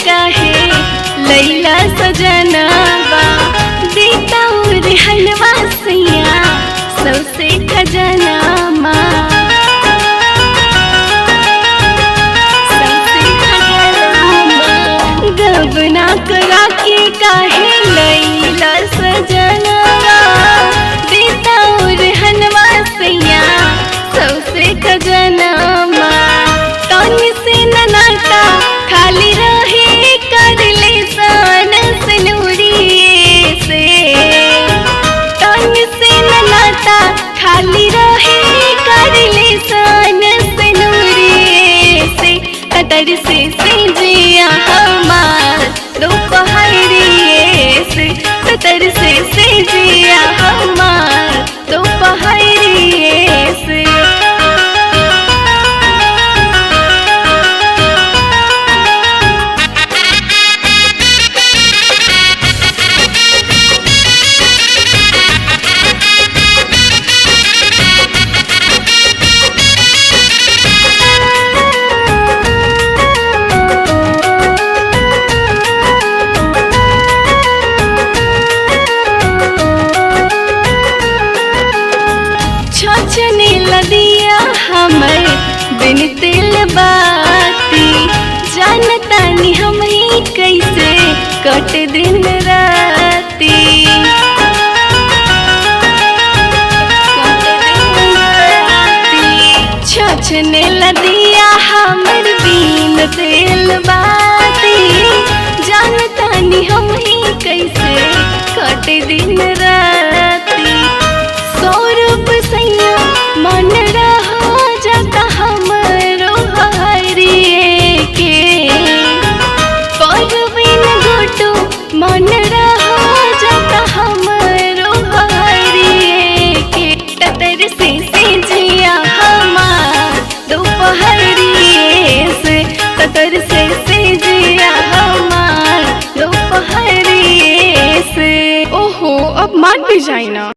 काहे लैला सजनवा देता और हलवा सैया सबसे खजनामा गबना करा के काहे लैला सजनवा देता और हलवा सैया सबसे खजनामा तन से ननाता खाली रहे कर ले सन सनूरिए से तन से ननाता खाली रहे कर ले सन सनूरिए से कतर से जिया हमार दोपहरिए से कतर से जिया हमार दोपहरिए से छछने लदिया हमर बिन तिल बाती जानतानी हम ही कैसे कट दिन राती छछने लदिया हमर बिन तिल बाती जानतानी हम ही कैसे कट दिन राती सौरभ सैया मन रहा जाता हमरो हरिए के परवीन गोटू मन रहा जाता हमरो हरिए के कतर से जिया हमार दोपहरिए से कतर से जिया हमार दोपहरिए से। ओहो अब मान भी जाए ना।